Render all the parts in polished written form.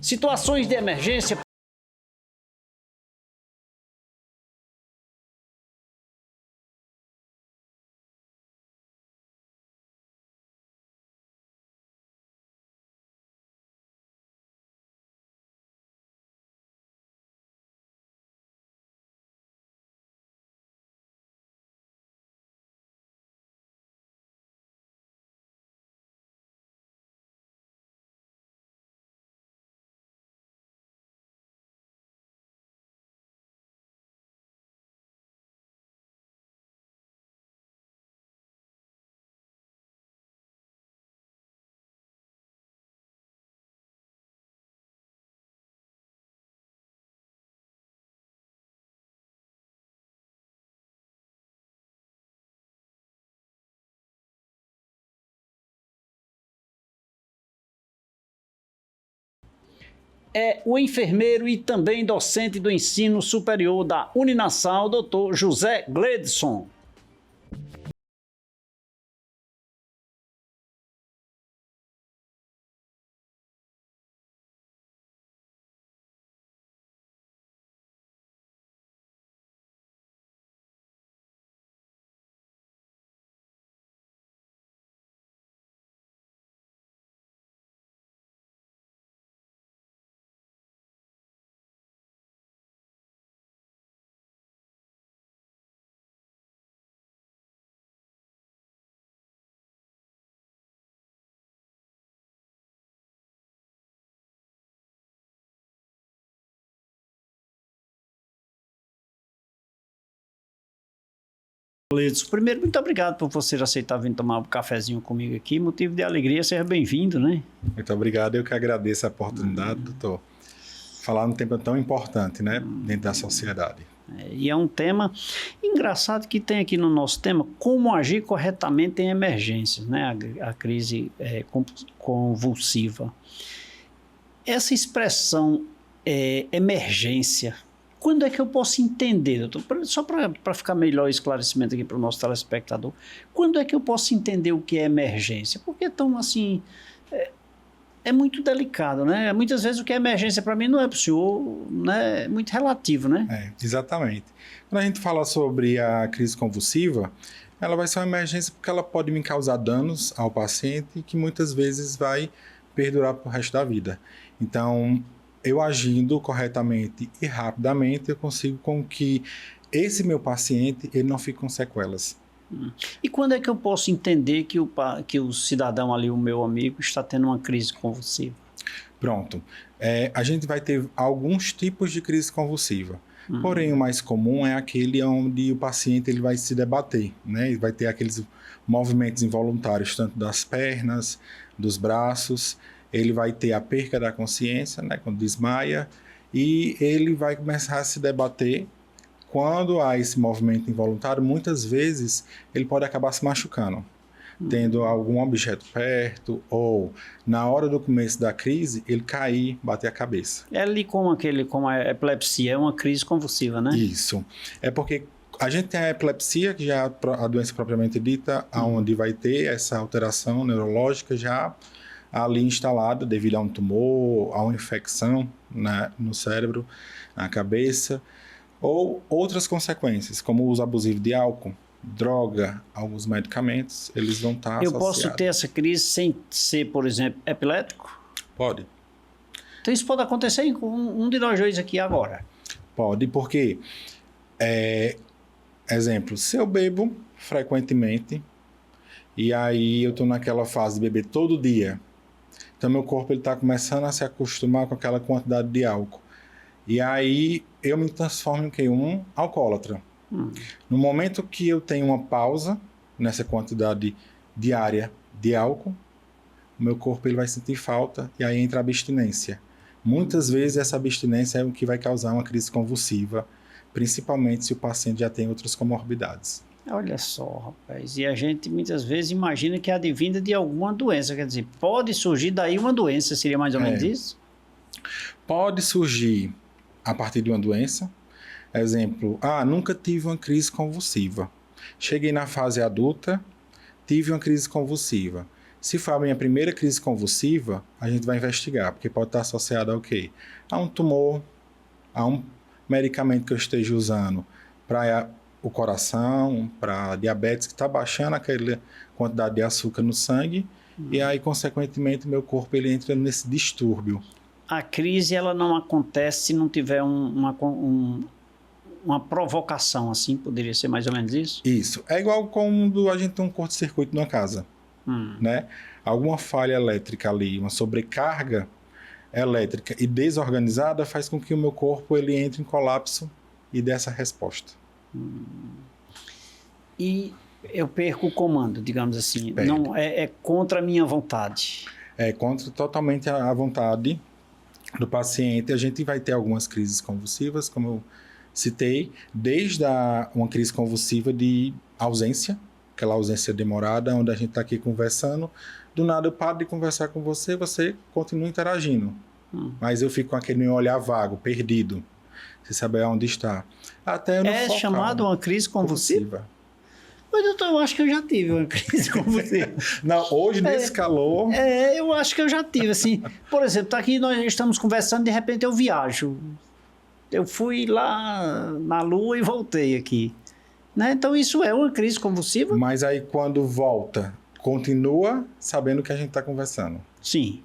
Situações de emergência. É o enfermeiro e também docente do ensino superior da Uninasal, Dr. José Gledson. Primeiro, muito obrigado por você aceitar vir tomar um cafezinho comigo aqui. Motivo de alegria, seja bem-vindo, né? Muito obrigado, eu que agradeço a oportunidade, doutor. Falar num tema tão importante, né, dentro da sociedade. E é um tema engraçado que tem aqui no nosso tema, como agir corretamente em emergências, né? A crise convulsiva. Essa expressão emergência, quando é que eu posso entender, doutor? Só para ficar melhor esclarecimento aqui para o nosso telespectador, quando é que eu posso entender o que é emergência? Porque tão assim, é muito delicado, né? Muitas vezes o que é emergência para mim não é para o senhor, né? É muito relativo, né? Exatamente. Quando a gente fala sobre a crise convulsiva, ela vai ser uma emergência porque ela pode me causar danos ao paciente que muitas vezes vai perdurar para o resto da vida. Então, eu agindo corretamente e rapidamente, eu consigo com que esse meu paciente ele não fique com sequelas. E quando é que eu posso entender que o cidadão ali, o meu amigo, está tendo uma crise convulsiva? Pronto. A gente vai ter alguns tipos de crise convulsiva. Porém, o mais comum é aquele onde o paciente ele vai se debater, né? Ele vai ter aqueles movimentos involuntários, tanto das pernas, dos braços. Ele vai ter a perca da consciência, né? Quando desmaia. E ele vai começar a se debater. Quando há esse movimento involuntário, muitas vezes ele pode acabar se machucando, tendo algum objeto perto, ou na hora do começo da crise, ele cair, bater a cabeça. É ali como a epilepsia, é uma crise convulsiva, né? Isso. É porque a gente tem a epilepsia, que já é a doença propriamente dita, onde vai ter essa alteração neurológica já ali instalada devido a um tumor, a uma infecção no cérebro, na cabeça, ou outras consequências, como o uso abusivo de álcool, droga, alguns medicamentos, eles vão estar associados. Eu posso ter essa crise sem ser, por exemplo, epilético? Pode. Então isso pode acontecer com um de nós dois aqui agora? Pode, porque, exemplo, se eu bebo frequentemente, e aí eu estou naquela fase de beber todo dia, então meu corpo está começando a se acostumar com aquela quantidade de álcool. E aí eu me transformo em um alcoólatra. No momento que eu tenho uma pausa nessa quantidade diária de álcool, o meu corpo ele vai sentir falta e aí entra a abstinência. Muitas vezes essa abstinência é o que vai causar uma crise convulsiva, principalmente se o paciente já tem outras comorbidades. Olha só, rapaz, e a gente muitas vezes imagina que é advinda de alguma doença, quer dizer, pode surgir daí uma doença, seria mais ou menos isso? Pode surgir a partir de uma doença. Exemplo, nunca tive uma crise convulsiva. Cheguei na fase adulta, tive uma crise convulsiva. Se for a minha primeira crise convulsiva, a gente vai investigar, porque pode estar associado ao quê? A um tumor, a um medicamento que eu esteja usando para o coração, para diabetes, que está baixando aquela quantidade de açúcar no sangue, e aí, consequentemente, meu corpo ele entra nesse distúrbio. A crise ela não acontece se não tiver uma provocação, assim, poderia ser mais ou menos isso? Isso. É igual quando a gente tem um curto-circuito numa casa. Né? Alguma falha elétrica ali, uma sobrecarga elétrica e desorganizada faz com que o meu corpo ele entre em colapso e dê essa resposta. E eu perco o comando, digamos assim. Perde. Não, é contra a minha vontade. É contra totalmente a vontade do paciente. A gente vai ter algumas crises convulsivas, como eu citei, desde uma crise convulsiva de ausência, aquela ausência demorada, onde a gente está aqui conversando, do nada eu paro de conversar com você, você continua interagindo. Mas eu fico com aquele meu olhar vago, perdido, sem saber onde está. Até no focal, chamado uma crise convulsiva? Mas doutor, eu acho que eu já tive uma crise convulsiva. Não, hoje nesse calor... eu acho que eu já tive, assim. Por exemplo, tá aqui, nós estamos conversando, de repente eu viajo. Eu fui lá na Lua e voltei aqui. Né? Então, isso é uma crise convulsiva? Mas aí, quando volta, continua sabendo que a gente está conversando? Sim.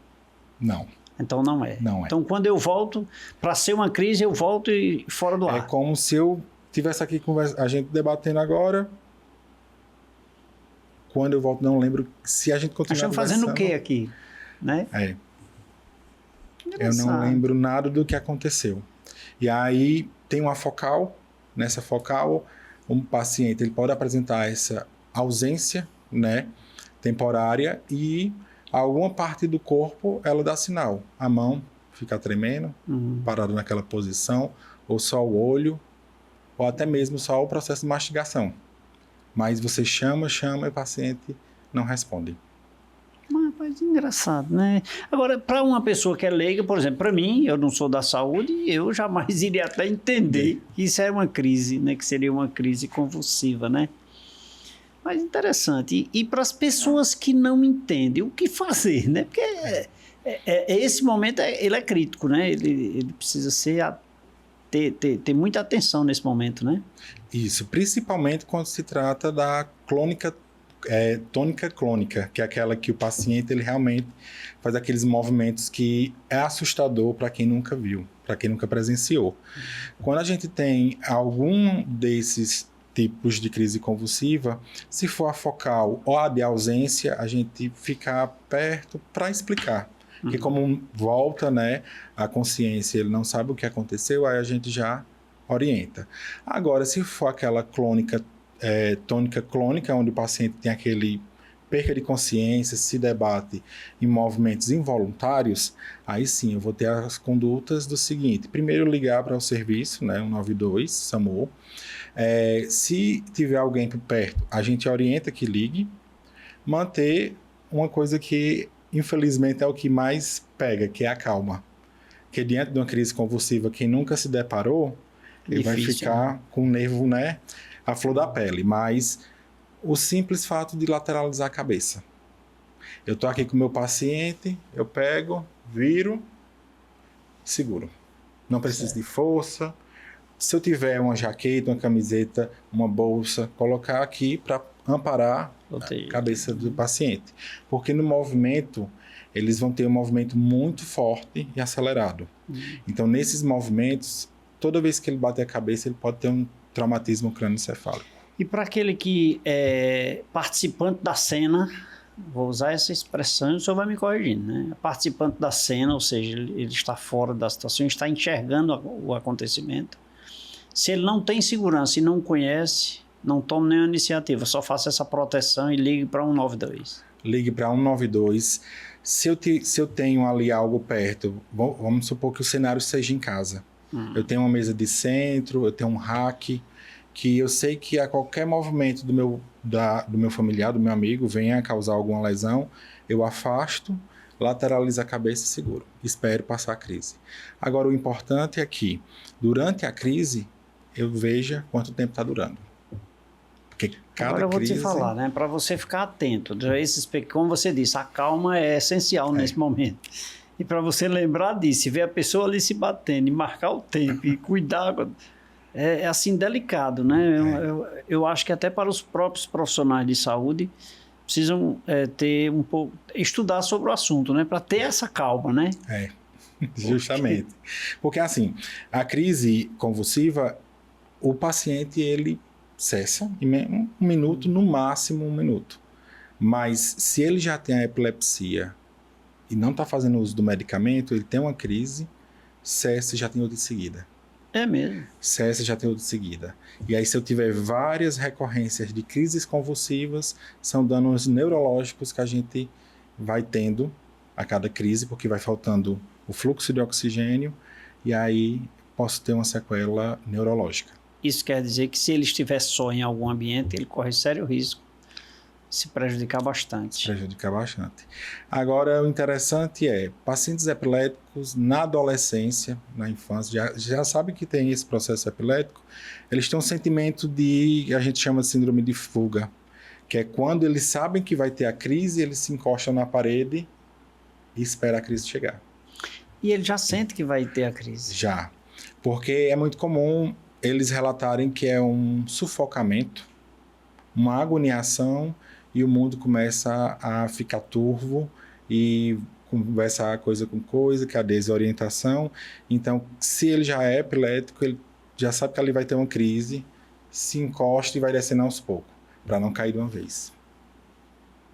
Não. Então, não é. Não é. Então, quando eu volto, para ser uma crise, eu volto e fora do ar. É como se eu estivesse aqui, a gente debatendo agora. Quando eu volto, não lembro se a gente continua conversando. Fazendo o quê aqui? Né? Eu não lembro nada do que aconteceu. E aí, tem uma focal. Nessa focal... um paciente ele pode apresentar essa ausência, né, temporária e alguma parte do corpo ela dá sinal. A mão fica tremendo, parada naquela posição, ou só o olho, ou até mesmo só o processo de mastigação. Mas você chama e o paciente não responde. Mas engraçado, né? Agora, para uma pessoa que é leiga, por exemplo, para mim, eu não sou da saúde, eu jamais iria até entender que isso é uma crise, né? Que seria uma crise convulsiva, né? Mas interessante. E para as pessoas que não entendem, o que fazer, né? Porque esse momento, ele é crítico, né? Ele precisa ter muita atenção nesse momento, né? Isso, principalmente quando se trata da tônica clônica, que é aquela que o paciente ele realmente faz aqueles movimentos que é assustador para quem nunca viu, para quem nunca presenciou. Quando a gente tem algum desses tipos de crise convulsiva, se for a focal ou a de ausência, a gente fica perto para explicar. Porque como volta, né, a consciência, ele não sabe o que aconteceu, aí a gente já orienta. Agora, se for aquela tônica clônica, onde o paciente tem aquele perca de consciência, se debate em movimentos involuntários, aí sim eu vou ter as condutas do seguinte: primeiro ligar para o serviço, né, 192, SAMU. Se tiver alguém por perto, a gente orienta que ligue, manter uma coisa que infelizmente é o que mais pega, que é a calma. Porque diante de uma crise convulsiva, quem nunca se deparou, ele vai ficar com o nervo, né, a flor da pele, mas o simples fato de lateralizar a cabeça. Eu estou aqui com o meu paciente, eu pego, viro, seguro. Não preciso de força. Se eu tiver uma jaqueta, uma camiseta, uma bolsa, colocar aqui para amparar a cabeça do paciente. Porque no movimento, eles vão ter um movimento muito forte e acelerado. Então, nesses movimentos, toda vez que ele bater a cabeça, ele pode ter um traumatismo crânioencefálico. E para aquele que é participante da cena, vou usar essa expressão e o senhor vai me corrigindo, né? Participante da cena, ou seja, ele está fora da situação, está enxergando o acontecimento. Se ele não tem segurança e não conhece, não tome nenhuma iniciativa, só faça essa proteção e ligue para 192. Ligue para 192. Se eu tenho ali algo perto, vamos supor que o cenário seja em casa. Eu tenho uma mesa de centro, eu tenho um rack, que eu sei que a qualquer movimento do meu familiar, do meu amigo, venha causar alguma lesão, eu afasto, lateralizo a cabeça e seguro. Espero passar a crise. Agora, o importante é que, durante a crise, eu veja quanto tempo está durando. Porque cada Agora eu vou crise... te falar, né? Para você ficar atento. Como você disse, a calma é essencial nesse momento. E para você lembrar disso, ver a pessoa ali se batendo, e marcar o tempo, e cuidar... É assim, delicado, né? Eu acho que até para os próprios profissionais de saúde precisam ter um pouco... estudar sobre o assunto, né? Para ter essa calma, né? Justamente. Porque, assim, a crise convulsiva, o paciente, ele cessa em 1 minuto, no máximo 1 minuto. Mas se ele já tem a epilepsia e não está fazendo uso do medicamento, ele tem uma crise, cessa e já tem outra em seguida. É mesmo. Cessa e já tem outra em seguida. E aí, se eu tiver várias recorrências de crises convulsivas, são danos neurológicos que a gente vai tendo a cada crise, porque vai faltando o fluxo de oxigênio, e aí posso ter uma sequela neurológica. Isso quer dizer que se ele estiver só em algum ambiente, ele corre sério risco de se prejudicar bastante. Agora, o interessante é, pacientes epiléticos na adolescência, na infância, já sabe que tem esse processo epilético, eles têm um sentimento a gente chama de síndrome de fuga, que é quando eles sabem que vai ter a crise, eles se encostam na parede e esperam a crise chegar. E ele já sente que vai ter a crise? Já, porque é muito comum eles relatarem que é um sufocamento, uma agoniação, e o mundo começa a ficar turvo e conversar coisa com coisa, que é a desorientação. Então, se ele já é epilético, ele já sabe que ali vai ter uma crise, se encosta e vai descendo aos poucos, para não cair de uma vez.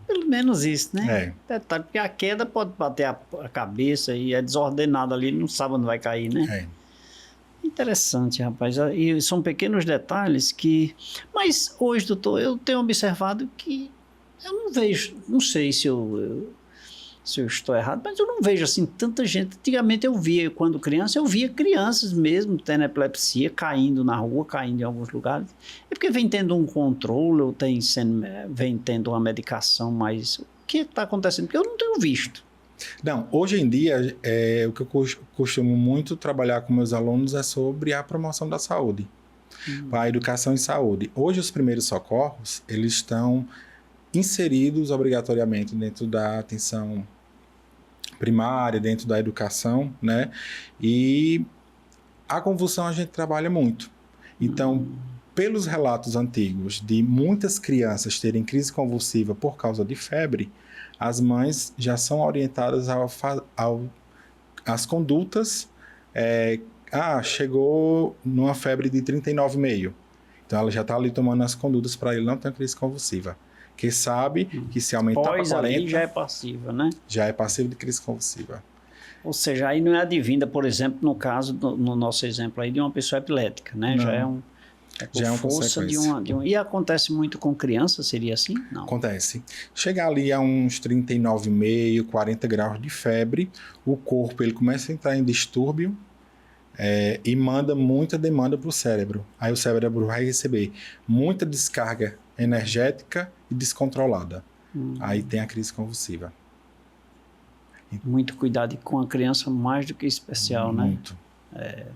Pelo menos isso, né? Detalhe, porque a queda pode bater a cabeça e é desordenado ali, não sabe onde vai cair, né? Interessante, rapaz. E são pequenos detalhes que... Mas hoje, doutor, eu tenho observado que eu não vejo, não sei se eu estou errado, mas eu não vejo assim tanta gente. Antigamente eu via, quando criança, eu via crianças mesmo tendo epilepsia, caindo na rua, caindo em alguns lugares. É porque vem tendo um controle, ou vem tendo uma medicação, mas o que está acontecendo? Porque eu não tenho visto. Não, hoje em dia, o que eu costumo muito trabalhar com meus alunos é sobre a promoção da saúde, a educação em saúde. Hoje, os primeiros socorros, eles estão inseridos obrigatoriamente dentro da atenção primária, dentro da educação, né? E a convulsão a gente trabalha muito. Então, pelos relatos antigos de muitas crianças terem crise convulsiva por causa de febre, as mães já são orientadas às condutas. Chegou numa febre de 39,5. Então, ela já está ali tomando as condutas para ele não ter uma crise convulsiva. Que sabe que se aumentar para 40... ali já é passiva, né? Já é passivo de crise convulsiva. Ou seja, aí não é advinda, por exemplo, no caso, no nosso exemplo aí, de uma pessoa epilética, né? Não. Já é uma força de uma... E acontece muito com crianças, seria assim? Não. Acontece. Chegar ali a uns 39,5, 40 graus de febre, o corpo ele começa a entrar em distúrbio e manda muita demanda para o cérebro. Aí o cérebro vai receber muita descarga energética e descontrolada. Aí tem a crise convulsiva. Muito cuidado com a criança, mais do que especial, né? Muito.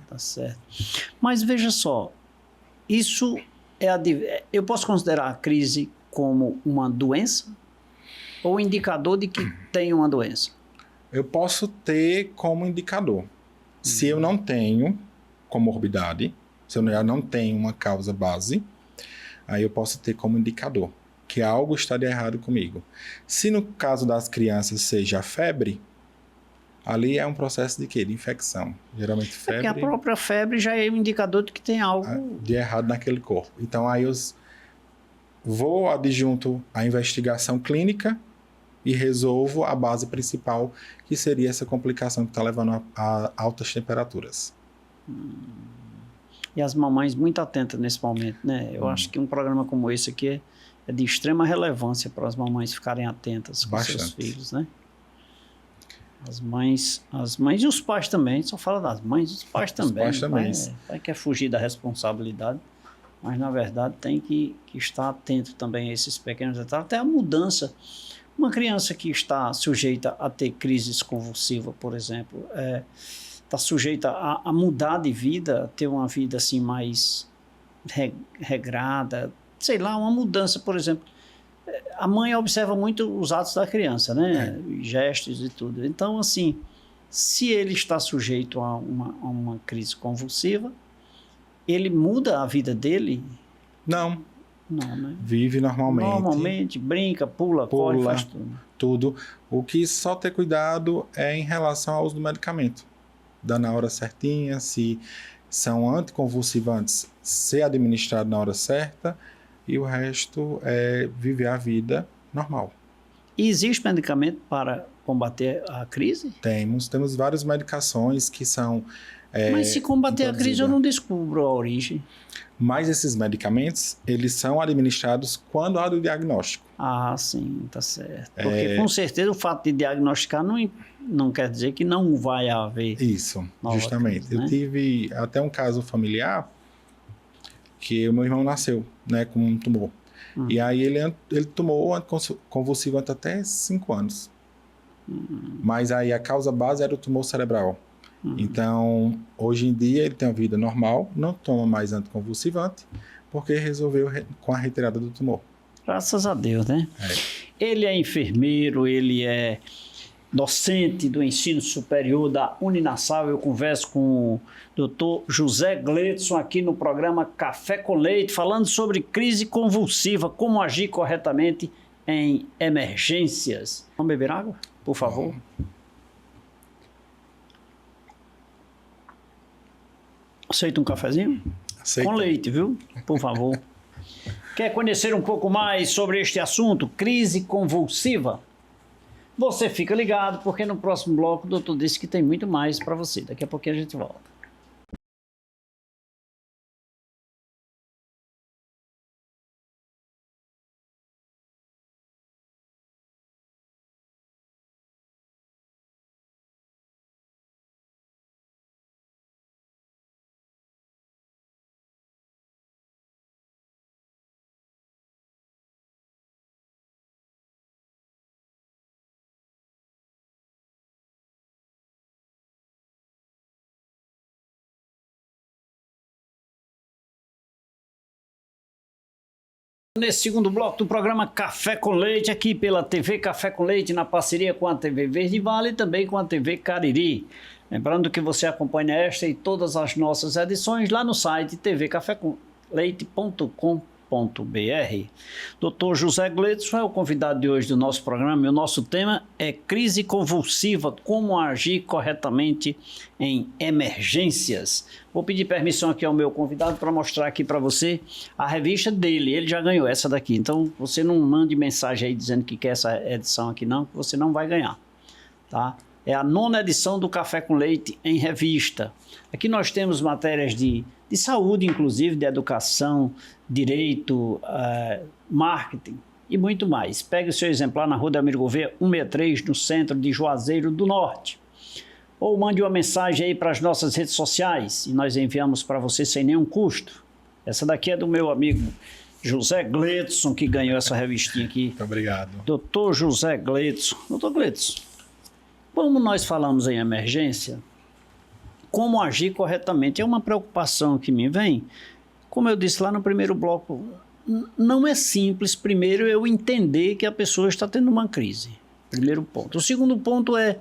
Tá certo. Mas veja só, isso eu posso considerar a crise como uma doença ou indicador de que tem uma doença? Eu posso ter como indicador. Se eu não tenho comorbidade, se eu já não tenho uma causa base, aí eu posso ter como indicador que algo está de errado comigo. Se no caso das crianças seja a febre, ali é um processo de quê? De infecção. Geralmente febre... Porque a própria febre já é um indicador de que tem algo... de errado naquele corpo. Então aí eu vou adjunto à investigação clínica e resolvo a base principal, que seria essa complicação que está levando a altas temperaturas. E as mamães muito atentas nesse momento, né? Eu acho que um programa como esse aqui é de extrema relevância para as mamães ficarem atentas com seus filhos, né? As mães e os pais também, só fala das mães, os pais também. Os pais também. O pai quer fugir da responsabilidade, mas na verdade tem que estar atento também a esses pequenos detalhes, até a mudança. Uma criança que está sujeita a ter crises convulsivas, por exemplo, está sujeita a mudar de vida, a ter uma vida assim mais regrada, sei lá, uma mudança, por exemplo. A mãe observa muito os atos da criança, né? Gestos e tudo. Então, assim, se ele está sujeito a uma crise convulsiva, ele muda a vida dele? Não. Não, né? Vive normalmente. Normalmente, brinca, pula, corre, faz tudo. O que só ter cuidado é em relação ao uso do medicamento. Dar na hora certinha, se são anticonvulsivantes, ser administrado na hora certa, e o resto é viver a vida normal. E existe medicamento para combater a crise? Temos várias medicações que são... Mas se combater a crise, eu não descubro a origem. Mas esses medicamentos, eles são administrados quando há o diagnóstico. Ah, sim, tá certo. Porque com certeza o fato de diagnosticar não quer dizer que não vai haver. Isso, justamente. Crise, né? Eu tive até um caso familiar que o meu irmão nasceu, né, com um tumor. E aí ele tomou anticonvulsivo até 5 anos. Mas aí a causa base era o tumor cerebral. Então, hoje em dia ele tem uma vida normal, não toma mais anticonvulsivante, porque resolveu com a retirada do tumor. Graças a Deus, né? Ele é enfermeiro, ele é docente do ensino superior da Uninasal. Eu converso com o Dr. José Gleidson aqui no programa Café com Leite, falando sobre crise convulsiva, como agir corretamente em emergências. Vamos beber água, por favor? Aceita um cafezinho? Aceita. Com leite, viu? Por favor. Quer conhecer um pouco mais sobre este assunto, crise convulsiva? Você fica ligado, porque no próximo bloco o doutor disse que tem muito mais para você. Daqui a pouquinho a gente volta. Nesse segundo bloco do programa Café com Leite, aqui pela TV Café com Leite, na parceria com a TV Verde Vale e também com a TV Cariri. Lembrando que você acompanha esta e todas as nossas edições lá no site tvcafécomleite.com.br. Dr. José Gleidson é o convidado de hoje do nosso programa e o nosso tema é crise convulsiva, como agir corretamente em emergências. Vou pedir permissão aqui ao meu convidado para mostrar aqui para você a revista dele. Ele já ganhou essa daqui, então você não mande mensagem aí dizendo que quer essa edição aqui não, que você não vai ganhar, tá? É a 9ª edição do Café com Leite em revista. Aqui nós temos matérias de saúde, inclusive, de educação, direito, marketing e muito mais. Pegue o seu exemplar na Rua da Amílcar Gouveia 163, no centro de Juazeiro do Norte. Ou mande uma mensagem aí para as nossas redes sociais e nós enviamos para você sem nenhum custo. Essa daqui é do meu amigo José Gleidson, que ganhou essa revistinha aqui. Muito obrigado. Doutor José Gleidson. Doutor Gleidson, como nós falamos em emergência, como agir corretamente é uma preocupação que me vem. Como eu disse lá no primeiro bloco, não é simples, primeiro, eu entender que a pessoa está tendo uma crise. Primeiro ponto. O segundo ponto é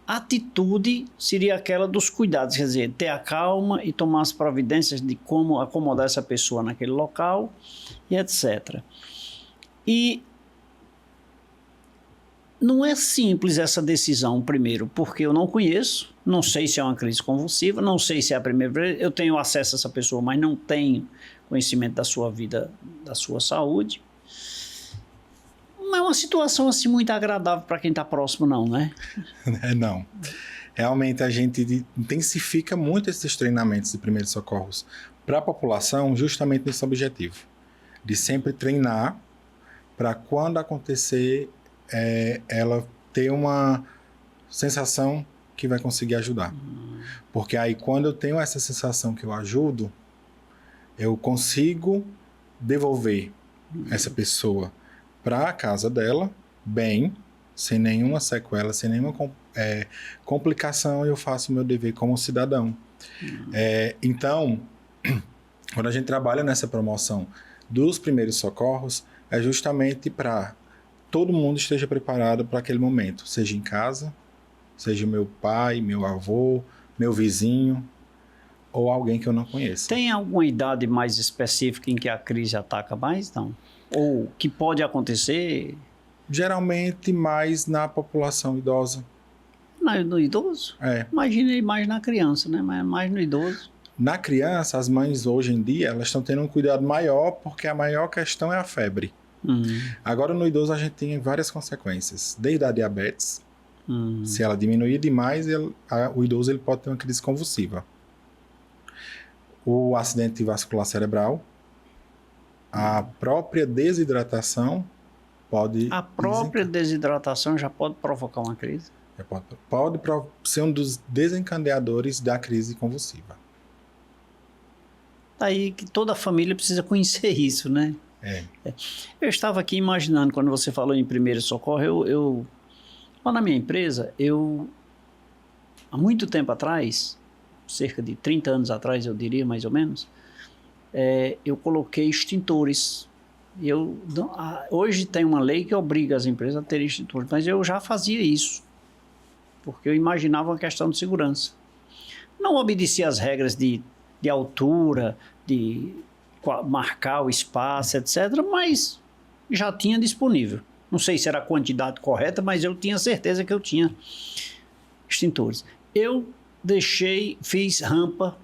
a atitude seria aquela dos cuidados, quer dizer, ter a calma e tomar as providências de como acomodar essa pessoa naquele local e etc. E não é simples essa decisão, primeiro, porque eu não conheço, não sei se é uma crise convulsiva, não sei se é a primeira vez, eu tenho acesso a essa pessoa, mas não tenho conhecimento da sua vida, da sua saúde. Não é uma situação assim muito agradável para quem está próximo, não, né? Não. Realmente a gente intensifica muito esses treinamentos de primeiros socorros para a população justamente nesse objetivo, de sempre treinar para quando acontecer ela ter uma sensação que vai conseguir ajudar. Porque aí quando eu tenho essa sensação que eu ajudo, eu consigo devolver essa pessoa para a casa dela, bem, sem nenhuma sequela, sem nenhuma complicação, eu faço o meu dever como cidadão. Então, quando a gente trabalha nessa promoção dos primeiros socorros é justamente para todo mundo esteja preparado para aquele momento, seja em casa, seja meu pai, meu avô, meu vizinho ou alguém que eu não conheça. Tem alguma idade mais específica em que a crise ataca mais, não? Ou que pode acontecer? Geralmente mais na população idosa. No idoso? É. Imaginei mais na criança, né? Mas mais no idoso. Na criança, as mães hoje em dia, elas estão tendo um cuidado maior porque a maior questão é a febre. Agora, no idoso, a gente tem várias consequências. Desde a diabetes, se ela diminuir demais, o idoso ele pode ter uma crise convulsiva. O acidente vascular cerebral, a própria desidratação pode... A própria desidratação já pode provocar uma crise? Pode ser um dos desencadeadores da crise convulsiva. Daí que toda a família precisa conhecer isso, né? Eu estava aqui imaginando, quando você falou em primeiro socorro, lá na minha empresa, há muito tempo atrás, cerca de 30 anos atrás, eu diria, mais ou menos, eu coloquei extintores. Hoje tem uma lei que obriga as empresas a ter extintores, mas eu já fazia isso, porque eu imaginava uma questão de segurança. Não obedecia às regras de altura, de marcar o espaço, etc., mas já tinha disponível. Não sei se era a quantidade correta, mas eu tinha certeza que eu tinha extintores. Eu fiz rampa,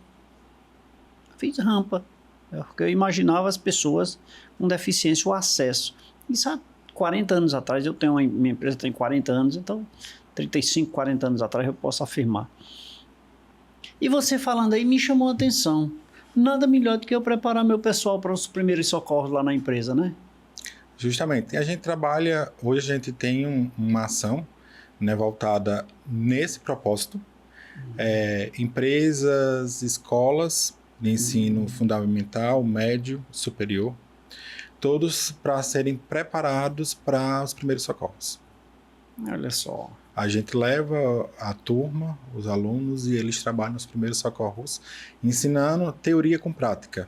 porque eu imaginava as pessoas com deficiência, o acesso. Isso há 40 anos atrás, minha empresa tem 40 anos, então 35, 40 anos atrás eu posso afirmar. E você falando aí me chamou a atenção. Nada melhor do que eu preparar meu pessoal para os primeiros socorros lá na empresa, né? Justamente. Hoje a gente tem uma ação, né, voltada nesse propósito. Empresas, escolas de ensino fundamental, médio, superior, todos para serem preparados para os primeiros socorros. Olha só. A gente leva a turma, os alunos, e eles trabalham nos primeiros socorros, ensinando teoria com prática,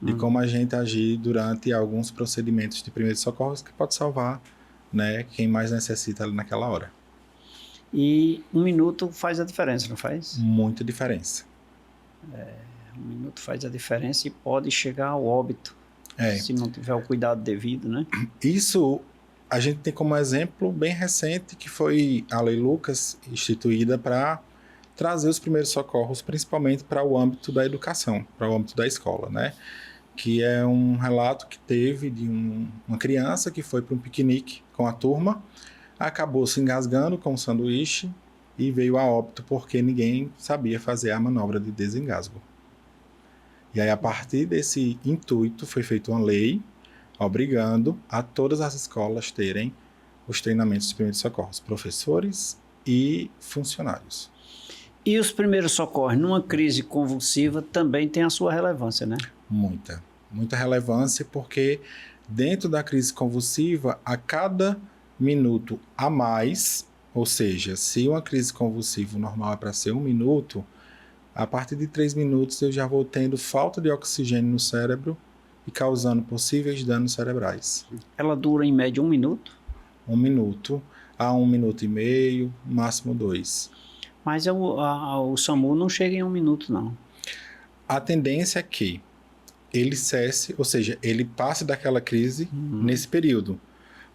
de como a gente agir durante alguns procedimentos de primeiros socorros que pode salvar, né, quem mais necessita ali naquela hora. E 1 minuto faz a diferença, não faz? Muita diferença. 1 minuto faz a diferença e pode chegar ao óbito, se não tiver o cuidado devido, né? Isso a gente tem como exemplo bem recente, que foi a Lei Lucas, instituída para trazer os primeiros socorros, principalmente para o âmbito da educação, para o âmbito da escola, né? Que é um relato que teve de uma criança que foi para um piquenique com a turma, acabou se engasgando com um sanduíche e veio a óbito porque ninguém sabia fazer a manobra de desengasgo. E aí, a partir desse intuito, foi feita uma lei obrigando a todas as escolas terem os treinamentos de primeiros socorros, professores e funcionários. E os primeiros socorros numa crise convulsiva também tem a sua relevância, né? Muita relevância, porque dentro da crise convulsiva, a cada minuto a mais, ou seja, se uma crise convulsiva normal é para ser 1 minuto, a partir de 3 minutos eu já vou tendo falta de oxigênio no cérebro e causando possíveis danos cerebrais. Ela dura em média 1 minuto? 1 minuto a 1 minuto e meio, máximo 2. Mas o SAMU não chega em 1 minuto, não. A tendência é que ele cesse, ou seja, ele passe daquela crise nesse período.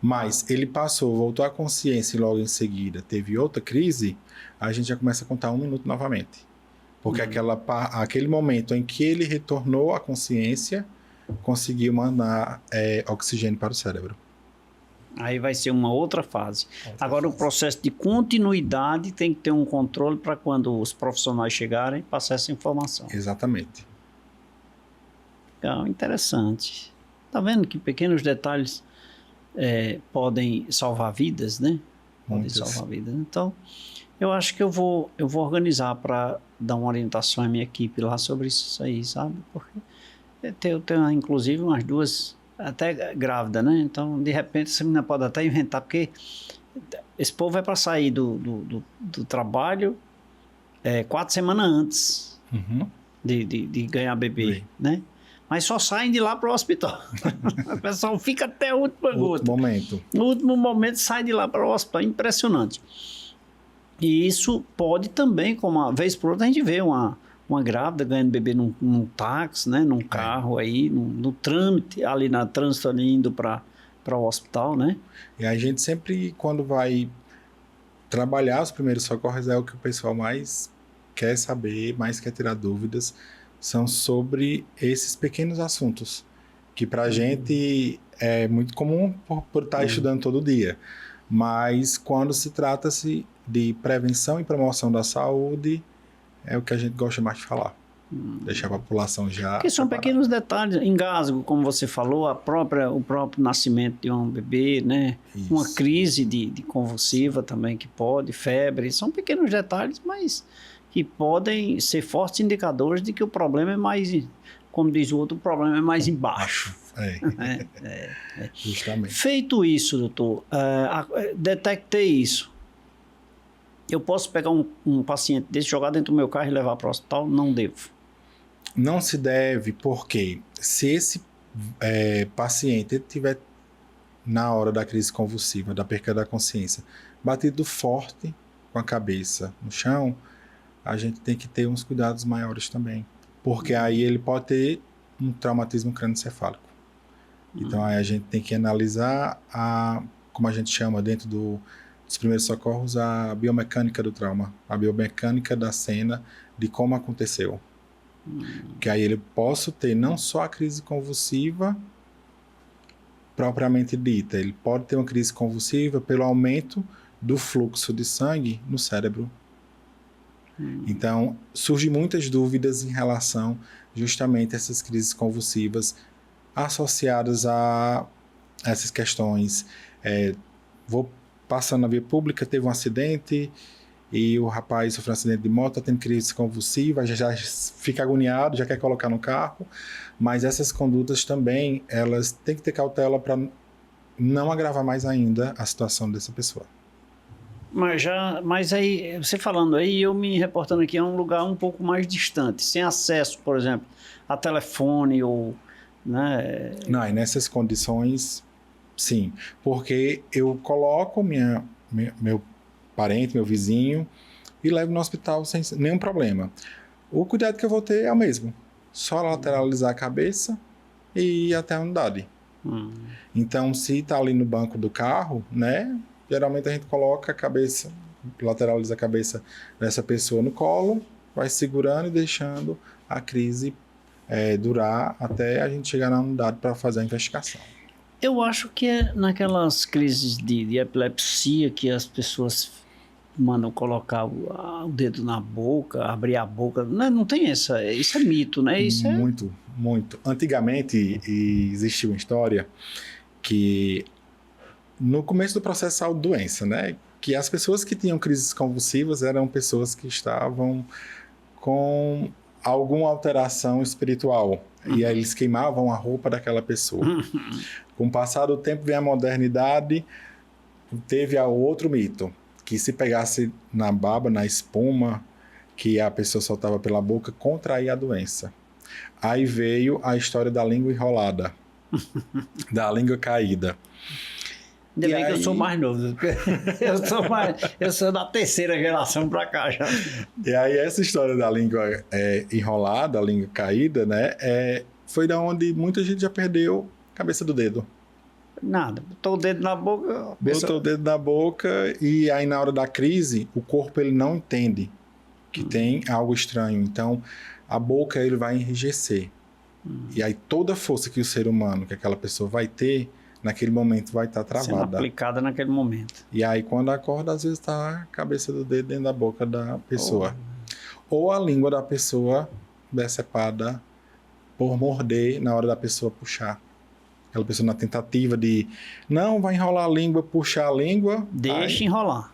Mas ele passou, voltou à consciência e logo em seguida teve outra crise, a gente já começa a contar 1 minuto novamente. Porque aquele momento em que ele retornou à consciência, conseguiu mandar oxigênio para o cérebro. Aí vai ser uma outra fase. Agora, o processo de continuidade tem que ter um controle para quando os profissionais chegarem, passar essa informação. Exatamente. Legal, interessante. Tá vendo que pequenos detalhes podem salvar vidas, né? Podem salvar vidas. Então, eu acho que eu vou organizar para dar uma orientação à minha equipe lá sobre isso aí, sabe? Porque eu tenho, inclusive, umas 2, até grávida, né? Então, de repente, você menina pode até inventar, porque esse povo é para sair do trabalho 4 semanas antes de ganhar bebê, né? mas só saem de lá para o hospital. O pessoal fica até o último momento. No último momento sai de lá para o hospital. Impressionante. E isso pode também, como uma vez por outra, a gente vê uma grávida ganhando bebê num táxi, né? Num carro aí, no trâmite, ali na trânsito, ali indo para o hospital, né? E a gente sempre, quando vai trabalhar os primeiros socorros, é o que o pessoal mais quer saber, mais quer tirar dúvidas, são sobre esses pequenos assuntos, que para a gente é muito comum por estar estudando todo dia. Mas quando se trata-se de prevenção e promoção da saúde, é o que a gente gosta mais de falar. Deixar a população já Porque são preparada. pequenos detalhes, engasgo, como você falou, o próprio nascimento de um bebê, né? Isso. Uma crise de convulsiva também que pode, febre, são pequenos detalhes, mas que podem ser fortes indicadores de que o problema é mais, como diz o outro, o problema é mais embaixo. Justamente. Feito isso, doutor, detectei isso. Eu posso pegar um paciente desse, jogar dentro do meu carro e levar para o hospital? Não devo. Não se deve, porque se esse paciente tiver, na hora da crise convulsiva, da perda da consciência, batido forte com a cabeça no chão, a gente tem que ter uns cuidados maiores também. Porque aí ele pode ter um traumatismo crânioencefálico. Então aí a gente tem que analisar como a gente chama dentro dos primeiros socorros, a biomecânica do trauma, a biomecânica da cena, de como aconteceu. Que aí ele possa ter não só a crise convulsiva propriamente dita, ele pode ter uma crise convulsiva pelo aumento do fluxo de sangue no cérebro. Então, surgem muitas dúvidas em relação justamente a essas crises convulsivas associadas a essas questões. Vou passando na via pública, teve um acidente e o rapaz sofreu um acidente de moto, está tendo crise convulsiva, já fica agoniado, já quer colocar no carro, mas essas condutas também, elas têm que ter cautela para não agravar mais ainda a situação dessa pessoa. Mas aí, você falando aí, eu me reportando aqui, é um lugar um pouco mais distante, sem acesso, por exemplo, a telefone ou... né? Não, e nessas condições, sim, porque eu coloco meu parente, meu vizinho, e levo no hospital sem nenhum problema. O cuidado que eu vou ter é o mesmo, só lateralizar a cabeça e ir até a unidade. Então, se está ali no banco do carro, né, geralmente a gente coloca a cabeça, lateraliza a cabeça dessa pessoa no colo, vai segurando e deixando a crise durar até a gente chegar na unidade para fazer a investigação. Eu acho que é naquelas crises de epilepsia que as pessoas mandam colocar o dedo na boca, abrir a boca. Não tem isso é mito, né? Muito, muito. Antigamente existia uma história que no começo do processo de saúde-doença, né, que as pessoas que tinham crises convulsivas eram pessoas que estavam com alguma alteração espiritual. E aí eles queimavam a roupa daquela pessoa. Com o passar do tempo vem a modernidade, teve outro mito, que se pegasse na baba, na espuma que a pessoa soltava pela boca, contraía a doença. Aí veio a história da língua enrolada, da língua caída. Ainda bem que eu sou mais novo. Eu sou da terceira geração para cá já. E aí essa história da língua enrolada, a língua caída, né, foi da onde muita gente já perdeu a cabeça do dedo. Nada, botou o dedo na boca... Botou o dedo na boca e aí na hora da crise, o corpo ele não entende que tem algo estranho. Então, a boca ele vai enrijecer. E aí toda a força que o ser humano, que aquela pessoa vai ter, naquele momento vai estar travada. Sendo aplicada naquele momento. E aí quando acorda, às vezes está a cabeça do dedo dentro da boca da pessoa. Ou a língua da pessoa decepada por morder na hora da pessoa puxar. Aquela pessoa na tentativa de, não, vai enrolar a língua, puxar a língua. Deixa enrolar.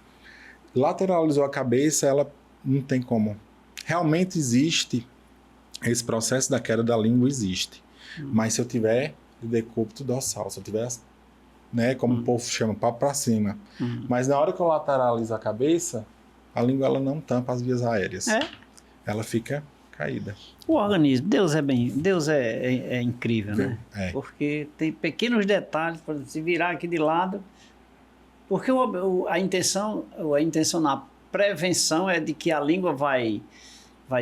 Lateralizou a cabeça, ela não tem como. Realmente existe, esse processo da queda da língua existe. Mas se eu tiver de decúbito dorsal, se eu tiver, né, como o povo chama, papo para cima. Mas na hora que eu lateralizo a cabeça, a língua ela não tampa as vias aéreas. Ela fica caída. O organismo, Deus é incrível, né? É. Porque tem pequenos detalhes, por exemplo, se virar aqui de lado, porque a intenção na prevenção é de que a língua vai,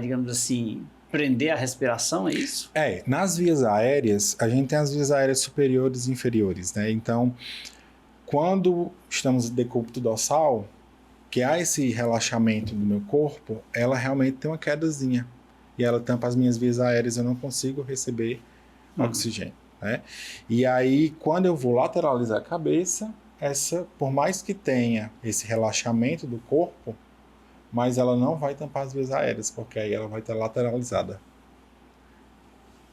digamos assim, prender a respiração, é isso? Nas vias aéreas, a gente tem as vias aéreas superiores e inferiores, né? Então, quando estamos em decúbito dorsal, que há esse relaxamento do meu corpo, ela realmente tem uma quedazinha. E ela tampa as minhas vias aéreas, eu não consigo receber oxigênio, né? E aí, quando eu vou lateralizar a cabeça, por mais que tenha esse relaxamento do corpo, mas ela não vai tampar as vias aéreas, porque aí ela vai estar lateralizada.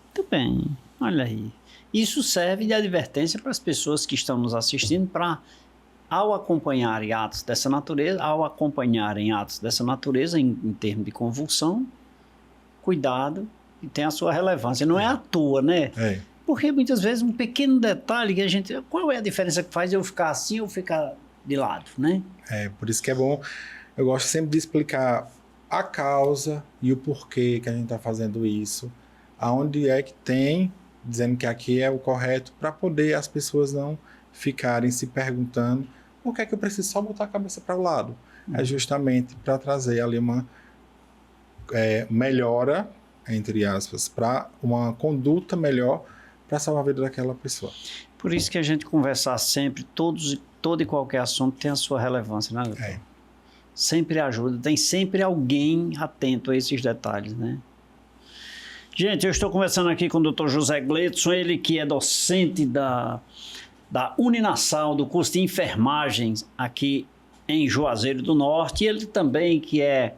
Muito bem, olha aí. Isso serve de advertência para as pessoas que estão nos assistindo para, ao acompanharem atos dessa natureza, em termos de convulsão, cuidado, e tem a sua relevância. Não é à toa, né? Porque muitas vezes um pequeno detalhe que a gente... Qual é a diferença que faz eu ficar assim ou ficar de lado, né? Por isso que é bom... Eu gosto sempre de explicar a causa e o porquê que a gente está fazendo isso, aonde é que tem, dizendo que aqui é o correto, para poder as pessoas não ficarem se perguntando por que é que eu preciso só botar a cabeça para o lado. É justamente para trazer ali uma melhora, entre aspas, para uma conduta melhor para salvar a vida daquela pessoa. Por isso que a gente conversar sempre, todo e qualquer assunto tem a sua relevância, né, doutor? Sempre ajuda, tem sempre alguém atento a esses detalhes, né? Gente, eu estou conversando aqui com o Dr. José Gleidson, ele que é docente da Uninasal, do curso de enfermagem aqui em Juazeiro do Norte, e ele também que é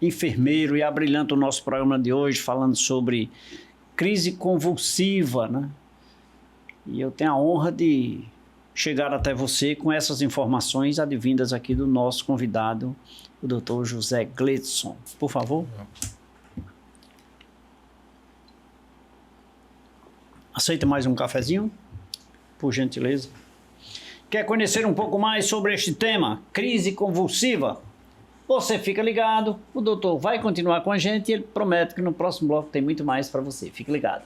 enfermeiro e abrilhanta o nosso programa de hoje, falando sobre crise convulsiva, né? E eu tenho a honra de chegar até você com essas informações advindas aqui do nosso convidado, o Dr. José Gleidson. Por favor. Aceita mais um cafezinho? Por gentileza. Quer conhecer um pouco mais sobre este tema, crise convulsiva? Você fica ligado, o doutor vai continuar com a gente e ele promete que no próximo bloco tem muito mais para você. Fique ligado.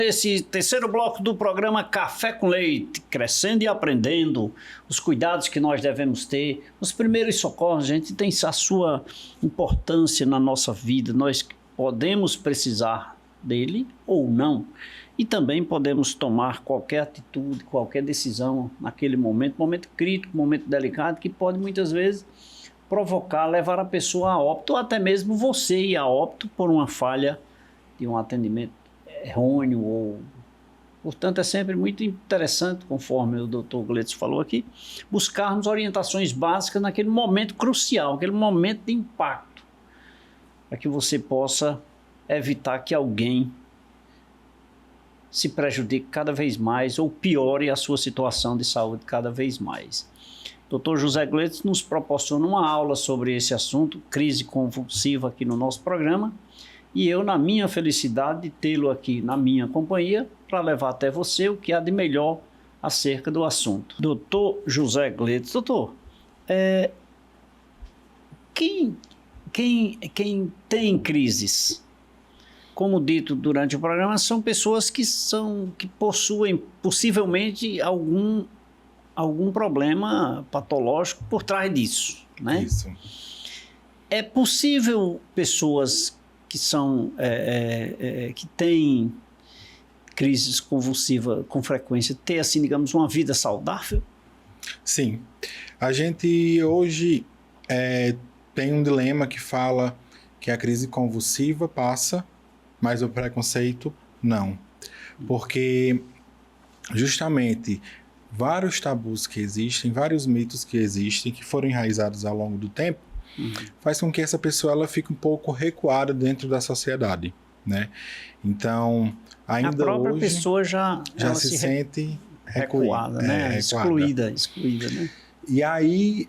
Esse terceiro bloco do programa Café com Leite, crescendo e aprendendo, os cuidados que nós devemos ter, os primeiros socorros, gente, tem a sua importância na nossa vida, nós podemos precisar dele ou não, e também podemos tomar qualquer atitude, qualquer decisão naquele momento crítico, momento delicado, que pode muitas vezes provocar, levar a pessoa a óbito, ou até mesmo você ir a óbito por uma falha de um atendimento errôneo. Portanto, é sempre muito interessante, conforme o Dr. Gleidson falou aqui, buscarmos orientações básicas naquele momento crucial, aquele momento de impacto, para que você possa evitar que alguém se prejudique cada vez mais ou piore a sua situação de saúde cada vez mais. Dr. José Gleidson nos proporciona uma aula sobre esse assunto, crise convulsiva, aqui no nosso programa, e eu, na minha felicidade de tê-lo aqui na minha companhia, para levar até você o que há de melhor acerca do assunto. Dr. José Gleidson, doutor, quem tem crises, como dito durante o programa, são pessoas que possuem possivelmente algum problema patológico por trás disso, né? Isso. É possível pessoas que que têm crises convulsivas com frequência ter, assim, digamos, uma vida saudável? Sim. A gente hoje tem um dilema que fala que a crise convulsiva passa, mas o preconceito não. Porque justamente vários tabus que existem, vários mitos que existem, que foram enraizados ao longo do tempo, faz com que essa pessoa ela fique um pouco recuada dentro da sociedade, né? Então, ainda a própria hoje, pessoa já se sente recuada, né? Excluída, né? E aí,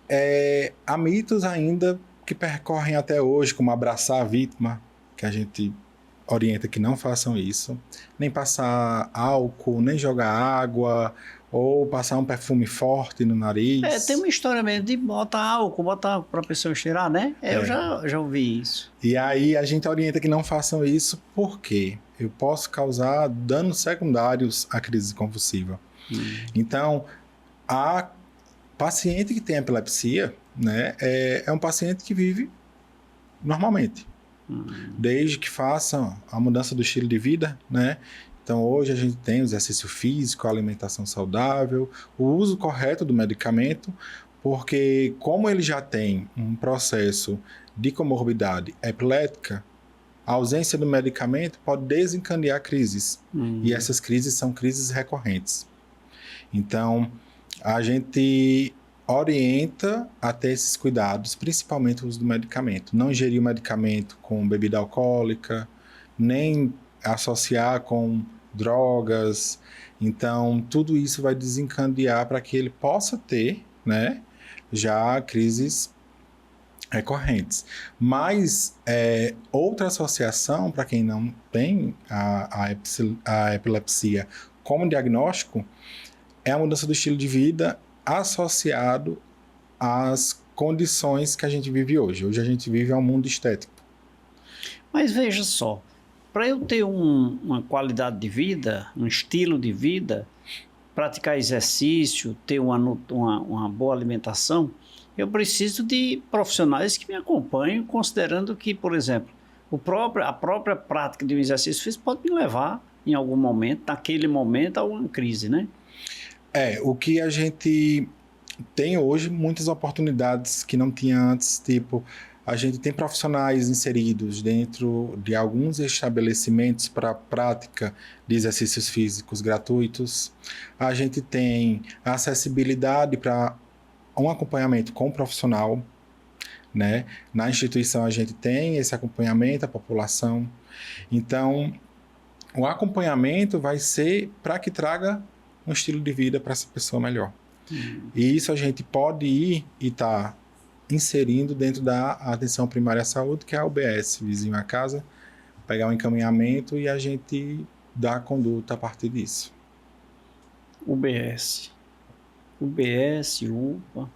há mitos ainda que percorrem até hoje, como abraçar a vítima, que a gente orienta que não façam isso, nem passar álcool, nem jogar água, ou passar um perfume forte no nariz. Tem uma história mesmo de botar álcool, botar para a pessoa cheirar, né? Eu já ouvi isso. E aí a gente orienta que não façam isso porque eu posso causar danos secundários à crise convulsiva. Então, a paciente que tem epilepsia, né, é um paciente que vive normalmente. Desde que faça a mudança do estilo de vida, né? Então, hoje a gente tem o exercício físico, a alimentação saudável, o uso correto do medicamento, porque como ele já tem um processo de comorbidade epilética, a ausência do medicamento pode desencadear crises. E essas crises são crises recorrentes. Então, a gente orienta a ter esses cuidados, principalmente o uso do medicamento. Não ingerir o medicamento com bebida alcoólica, nem associar com drogas. Então, tudo isso vai desencadear para que ele possa ter, né, já crises recorrentes. Mas outra associação, para quem não tem a epilepsia como diagnóstico, é a mudança do estilo de vida associado às condições que a gente vive hoje. Hoje a gente vive um mundo estético. Mas veja só, para eu ter uma qualidade de vida, um estilo de vida, praticar exercício, ter uma boa alimentação, eu preciso de profissionais que me acompanhem, considerando que, por exemplo, a própria prática de um exercício físico pode me levar, em algum momento, naquele momento, a uma crise, né? O que a gente tem hoje, muitas oportunidades que não tinha antes, tipo, a gente tem profissionais inseridos dentro de alguns estabelecimentos para a prática de exercícios físicos gratuitos, a gente tem acessibilidade para um acompanhamento com o profissional, né? Na instituição a gente tem esse acompanhamento à população, então o acompanhamento vai ser para que traga um estilo de vida para essa pessoa melhor. E isso a gente pode ir e estar inserindo dentro da atenção primária à saúde, que é a UBS, vizinho à casa, pegar um encaminhamento e a gente dar a conduta a partir disso. UBS, UPA,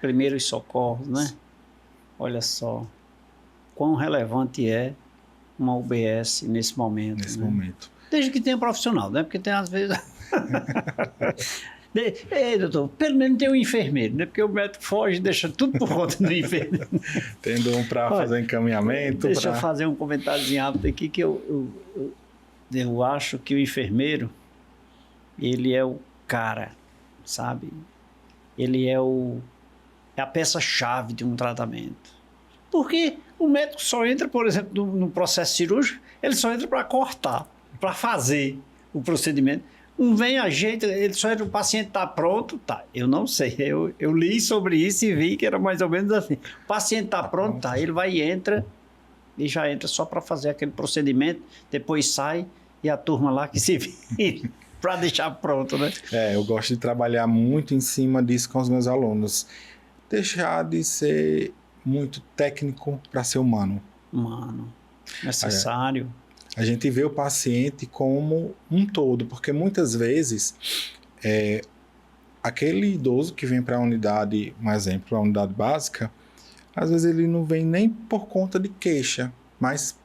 primeiros socorros, né? Olha só, quão relevante é uma UBS nesse momento. Nesse momento. Desde que tenha profissional, né? Porque tem às vezes... doutor, pelo menos tem um enfermeiro, né? Porque o médico foge e deixa tudo por conta do enfermeiro. Tendo um para fazer encaminhamento. Deixa eu fazer um comentáriozinho rápido aqui, que eu acho que o enfermeiro, ele é o cara, sabe? Ele é a peça-chave de um tratamento. Porque o médico só entra, por exemplo, no processo cirúrgico, ele só entra para cortar, para fazer o procedimento. Não vem a jeito, ele só entra, o paciente está pronto, tá. Eu não sei, eu li sobre isso e vi que era mais ou menos assim. O paciente está pronto, tá. Ele vai e entra, e já entra só para fazer aquele procedimento, depois sai e a turma lá que se vira para deixar pronto, né? Eu gosto de trabalhar muito em cima disso com os meus alunos. Deixar de ser muito técnico para ser humano. Humano, necessário. A gente vê o paciente como um todo, porque muitas vezes aquele idoso que vem para a unidade, um exemplo, a unidade básica, às vezes ele não vem nem por conta de queixa, mas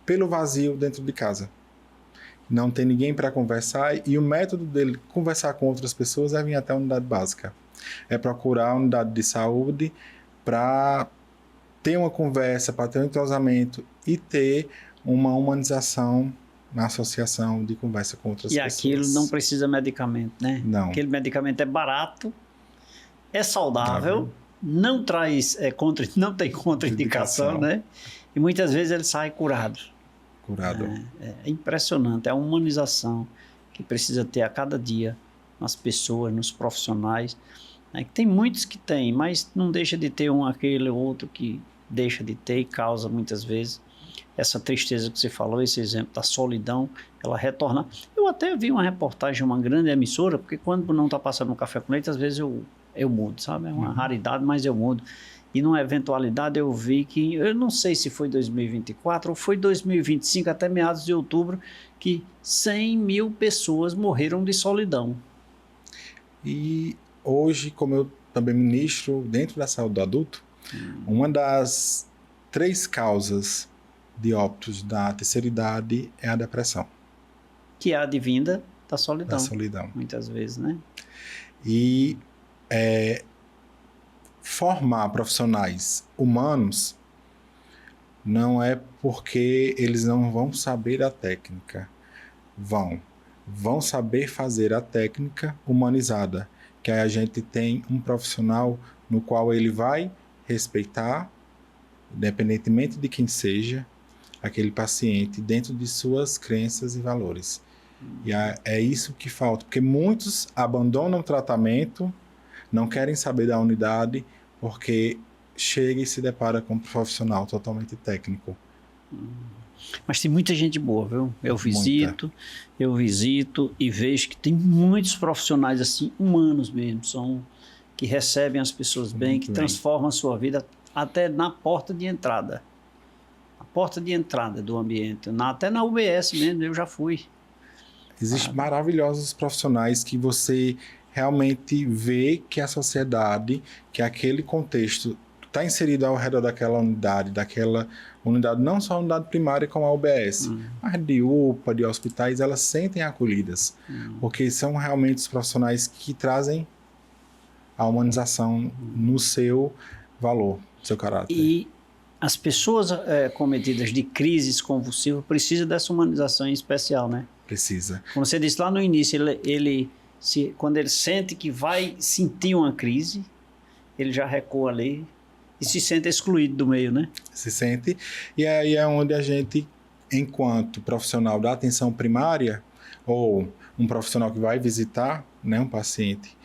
pelo vazio dentro de casa. Não tem ninguém para conversar e o método dele conversar com outras pessoas é vir até a unidade básica. É procurar a unidade de saúde para ter uma conversa, para ter um entrosamento e ter uma humanização na associação de conversa com outras pessoas. E aquilo não precisa medicamento, né? Não. Aquele medicamento é barato, é saudável, não traz não tem contraindicação, né? E muitas vezes ele sai curado. Curado. É impressionante, é a humanização que precisa ter a cada dia nas pessoas, nos profissionais. Né? Tem muitos que têm, mas não deixa de ter aquele ou outro que deixa de ter e causa muitas vezes essa tristeza que você falou, esse exemplo da solidão, ela retorna. Eu até vi uma reportagem de uma grande emissora, porque quando não está passando um café com leite, às vezes eu mudo, sabe? É uma raridade, mas eu mudo. E numa eventualidade eu vi que, eu não sei se foi 2024 ou foi 2025, até meados de outubro, que 100 mil pessoas morreram de solidão. E hoje, como eu também ministro dentro da saúde do adulto, uma das 3 causas de óbitos da terceira idade é a depressão. Que é advinda da solidão. Da solidão. Muitas vezes, né? E formar profissionais humanos não é porque eles não vão saber a técnica. Vão saber fazer a técnica humanizada, que aí a gente tem um profissional no qual ele vai respeitar, independentemente de quem seja, aquele paciente dentro de suas crenças e valores. E é isso que falta, porque muitos abandonam o tratamento, não querem saber da unidade, porque chega e se depara com um profissional totalmente técnico. Mas tem muita gente boa, viu? Eu visito e vejo que tem muitos profissionais assim, humanos mesmo, que recebem as pessoas bem, que transformam a sua vida até na porta de entrada. A porta de entrada do ambiente. Até na UBS mesmo, eu já fui. Existem maravilhosos profissionais que você realmente vê que a sociedade, que aquele contexto está inserido ao redor daquela unidade, não só a unidade primária como a UBS, mas de UPA, de hospitais, elas sentem acolhidas, porque são realmente os profissionais que trazem a humanização no seu valor, no seu caráter. E as pessoas cometidas de crises convulsivas precisam dessa humanização em especial, né? Precisa. Como você disse lá no início, quando ele sente que vai sentir uma crise, ele já recua ali e se sente excluído do meio, né? Se sente. E aí é onde a gente, enquanto profissional da atenção primária, ou um profissional que vai visitar, né, um paciente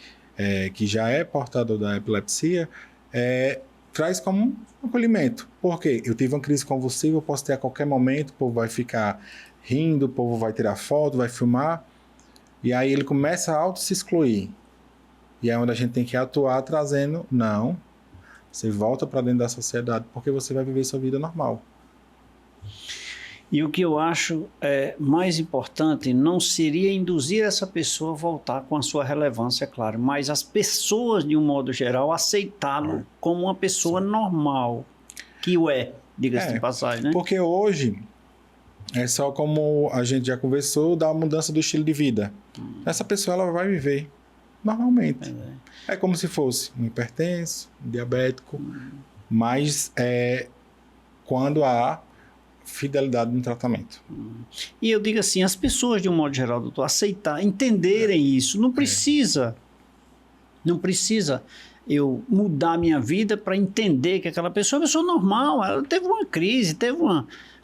que já é portador da epilepsia, traz como um acolhimento. Porque eu tive uma crise convulsiva, eu posso ter a qualquer momento, o povo vai ficar rindo, o povo vai tirar foto, vai filmar, e aí ele começa a auto se excluir. E é onde a gente tem que atuar trazendo, não, você volta para dentro da sociedade, porque você vai viver sua vida normal. E o que eu acho mais importante não seria induzir essa pessoa a voltar com a sua relevância, claro, mas as pessoas, de um modo geral, aceitá-lo como uma pessoa normal, que o diga-se de passagem, né? Porque hoje é só, como a gente já conversou, da mudança do estilo de vida. Essa pessoa ela vai viver normalmente. É como se fosse um hipertenso, um diabético, mas quando há fidelidade no tratamento. E eu digo assim, as pessoas, de um modo geral, doutor, entenderem isso. Não precisa eu mudar a minha vida para entender que aquela pessoa é uma pessoa normal, ela teve uma crise,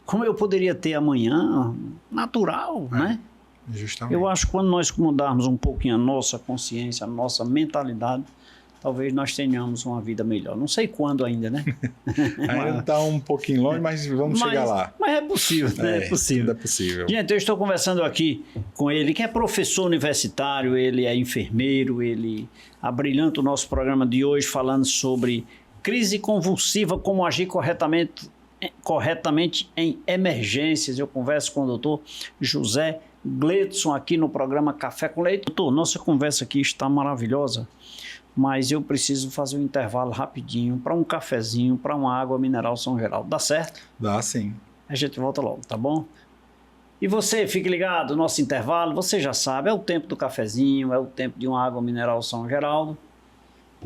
como eu poderia ter amanhã, natural, né? Justamente. Eu acho que quando nós mudarmos um pouquinho a nossa consciência, a nossa mentalidade, talvez nós tenhamos uma vida melhor. Não sei quando ainda, né? Ainda está um pouquinho longe, mas vamos chegar lá. Mas é possível, né? É possível. Tudo é possível. Gente, eu estou conversando aqui com ele, que é professor universitário, ele é enfermeiro, ele abrilhanta o nosso programa de hoje falando sobre crise convulsiva, como agir corretamente em emergências. Eu converso com o doutor José Gleidson aqui no programa Café com Leite. Doutor, nossa conversa aqui está maravilhosa, mas eu preciso fazer um intervalo rapidinho para um cafezinho, para uma água mineral São Geraldo. Dá certo? Dá sim. A gente volta logo, tá bom? E você, fique ligado, nosso intervalo, você já sabe, é o tempo do cafezinho, é o tempo de uma água mineral São Geraldo,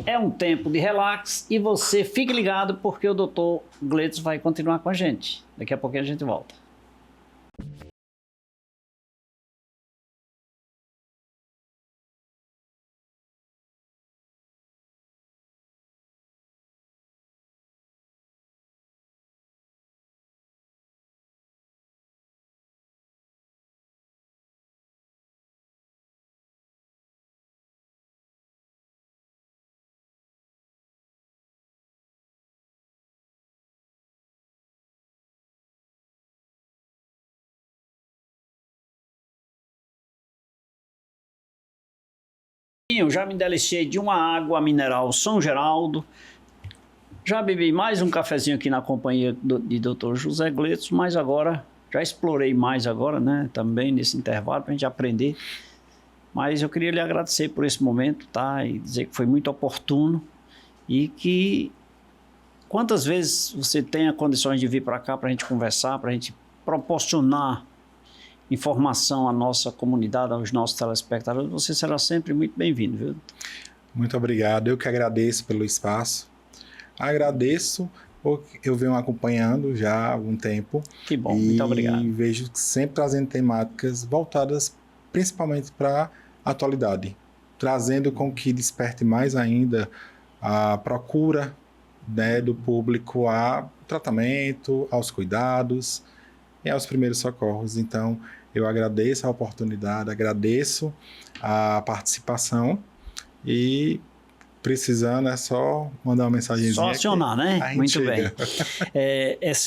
é um tempo de relax e você fique ligado porque o Dr. Gleidson vai continuar com a gente. Daqui a pouquinho a gente volta. Eu já me deliciei de uma água mineral São Geraldo. Já bebi mais um cafezinho aqui na companhia de Dr. José Gleitson, mas agora, já explorei mais agora, né? Também nesse intervalo, para a gente aprender. Mas eu queria lhe agradecer por esse momento, tá? E dizer que foi muito oportuno e que quantas vezes você tenha condições de vir para cá para a gente conversar, para a gente proporcionar informação à nossa comunidade, aos nossos telespectadores, você será sempre muito bem-vindo, viu? Muito obrigado, eu que agradeço pelo espaço. Agradeço porque eu venho acompanhando já há algum tempo. Que bom, muito obrigado. E vejo sempre trazendo temáticas voltadas principalmente para a atualidade, trazendo com que desperte mais ainda a procura, né, do público ao tratamento, aos cuidados e aos primeiros socorros. Então, eu agradeço a oportunidade, agradeço a participação e precisando é só mandar uma mensagenzinha. Só acionar, né? Muito bem.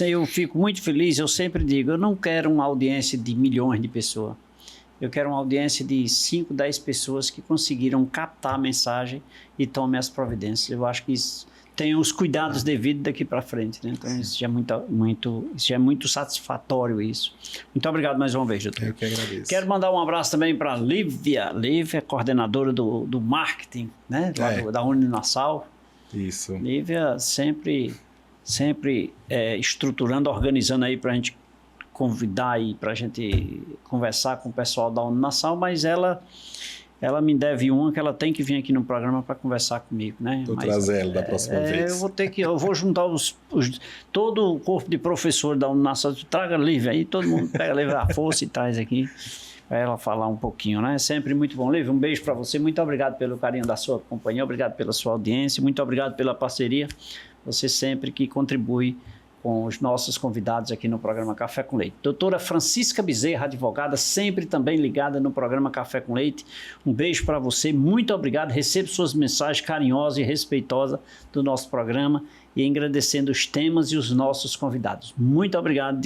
Eu fico muito feliz, eu sempre digo, eu não quero uma audiência de milhões de pessoas. Eu quero uma audiência de 5, 10 pessoas que conseguiram captar a mensagem e tomem as providências. Eu acho que isso tem os cuidados devidos daqui para frente, né? Então, isso já é muito satisfatório isso. Muito obrigado mais uma vez, doutor. Eu que agradeço. Quero mandar um abraço também para a Lívia, coordenadora do marketing, né? Da Uninassal. Isso. Lívia sempre estruturando, organizando aí para a gente convidar aí para a gente conversar com o pessoal da Uninassal, mas ela me deve uma que ela tem que vir aqui no programa para conversar comigo, né? Vou trazer ela da próxima vez. Eu vou juntar todo o corpo de professor da Uninassal, traga a Lívia aí, todo mundo pega a Lívia à força e traz aqui para ela falar um pouquinho, né? Sempre muito bom. Lívia, um beijo para você, muito obrigado pelo carinho da sua companhia, obrigado pela sua audiência, muito obrigado pela parceria, você sempre que contribui com os nossos convidados aqui no programa Café com Leite. Doutora Francisca Bezerra, advogada, sempre também ligada no programa Café com Leite. Um beijo para você, muito obrigado. Recebo suas mensagens carinhosas e respeitosas do nosso programa e agradecendo os temas e os nossos convidados. Muito obrigado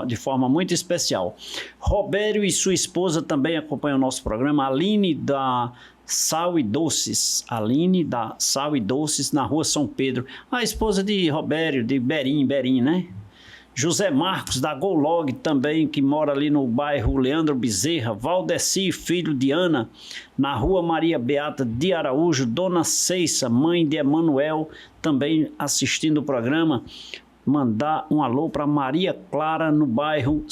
de forma muito especial. Robério e sua esposa também acompanham o nosso programa. Aline da Sal e Doces, na Rua São Pedro, a esposa de Robério, de Berim, né? José Marcos, da Golog também, que mora ali no bairro Leandro Bezerra, Valdeci, filho de Ana, na Rua Maria Beata de Araújo, Dona Ceissa, mãe de Emanuel, também assistindo o programa. Mandar um alô para Maria Clara no bairro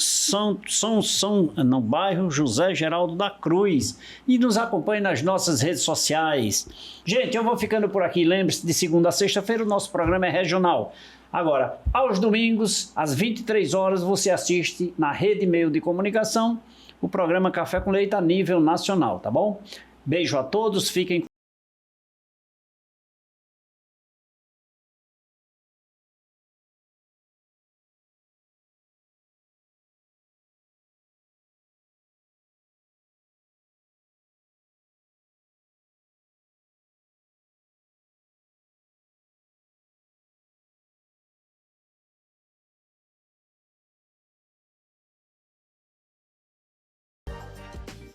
no bairro José Geraldo da Cruz, e nos acompanhe nas nossas redes sociais. Gente, eu vou ficando por aqui. Lembre-se, de segunda a sexta-feira o nosso programa é regional. Agora, aos domingos, às 23 horas, você assiste na Rede Meio de Comunicação o programa Café com Leite a nível nacional, tá bom? Beijo a todos, fiquem